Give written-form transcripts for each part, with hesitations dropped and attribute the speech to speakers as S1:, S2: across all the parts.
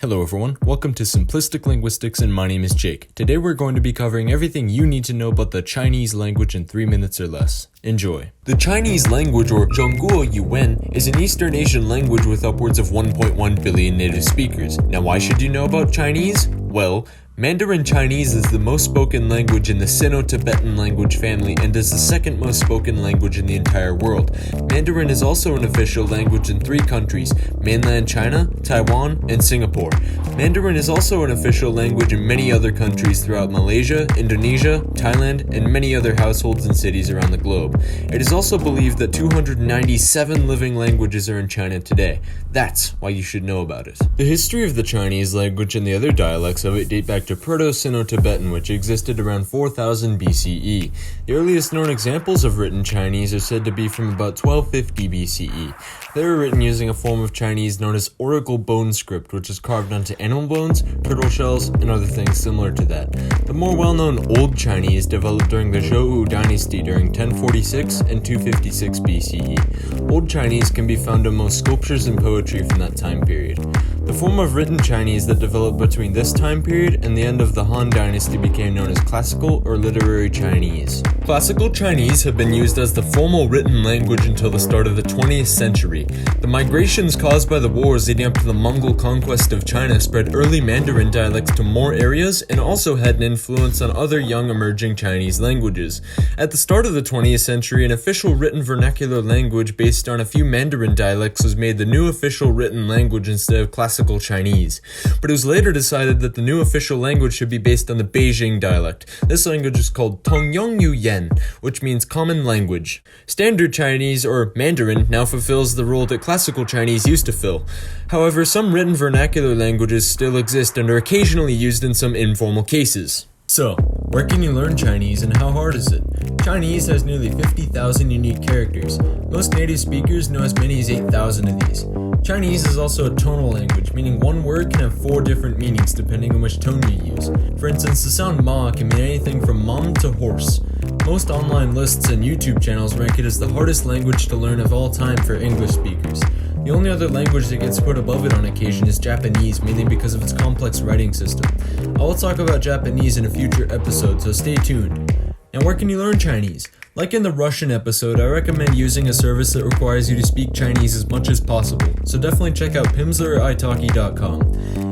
S1: Hello everyone, welcome to Simplistic Linguistics and my name is Jake. Today we're going to be covering everything you need to know about the Chinese language in 3 minutes or less. Enjoy. The Chinese language, or 中国语言, is an Eastern Asian language with upwards of 1.1 billion native speakers. Now why should you know about Chinese? Well, Mandarin Chinese is the most spoken language in the Sino-Tibetan language family and is the second most spoken language in the entire world. Mandarin is also an official language in 3 countries, mainland China, Taiwan, and Singapore. Mandarin is also an official language in many other countries throughout Malaysia, Indonesia, Thailand, and many other households and cities around the globe. It is also believed that 297 living languages are in China today. That's why you should know about it. The history of the Chinese language and the other dialects of it date back to Proto-Sino-Tibetan, which existed around 4000 BCE. The earliest known examples of written Chinese are said to be from about 1250 BCE. They were written using a form of Chinese known as oracle bone script, which is carved onto animal bones, turtle shells, and other things similar to that. The more well-known Old Chinese developed during the Zhou dynasty during 1046 and 256 BCE. Old Chinese can be found in most sculptures and poetry from that time period. The form of written Chinese that developed between this time period and the end of the Han Dynasty became known as Classical or Literary Chinese. Classical Chinese have been used as the formal written language until the start of the 20th century. The migrations caused by the wars leading up to the Mongol conquest of China spread early Mandarin dialects to more areas and also had an influence on other young emerging Chinese languages. At the start of the 20th century, an official written vernacular language based on a few Mandarin dialects was made the new official written language instead of Classical Chinese. But it was later decided that the new official language should be based on the Beijing dialect. This language is called Tongyong Yuyan, which means common language. Standard Chinese, or Mandarin, now fulfills the role that Classical Chinese used to fill. However, some written vernacular languages still exist and are occasionally used in some informal cases. So, where can you learn Chinese and how hard is it? Chinese has nearly 50,000 unique characters. Most native speakers know as many as 8,000 of these. Chinese is also a tonal language, meaning one word can have 4 different meanings depending on which tone you use. For instance, the sound ma can mean anything from mom to horse. Most online lists and YouTube channels rank it as the hardest language to learn of all time for English speakers. The only other language that gets put above it on occasion is Japanese, mainly because of its complex writing system. I will talk about Japanese in a future episode, so stay tuned. And where can you learn Chinese? Like in the Russian episode, I recommend using a service that requires you to speak Chinese as much as possible, so definitely check out pimsleritalki.com.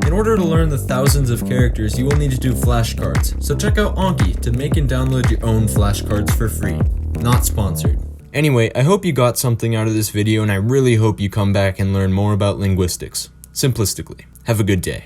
S1: In order to learn the thousands of characters, you will need to do flashcards, so check out Anki to make and download your own flashcards for free. Not sponsored. Anyway, I hope you got something out of this video and I really hope you come back and learn more about linguistics. Simplistically. Have a good day.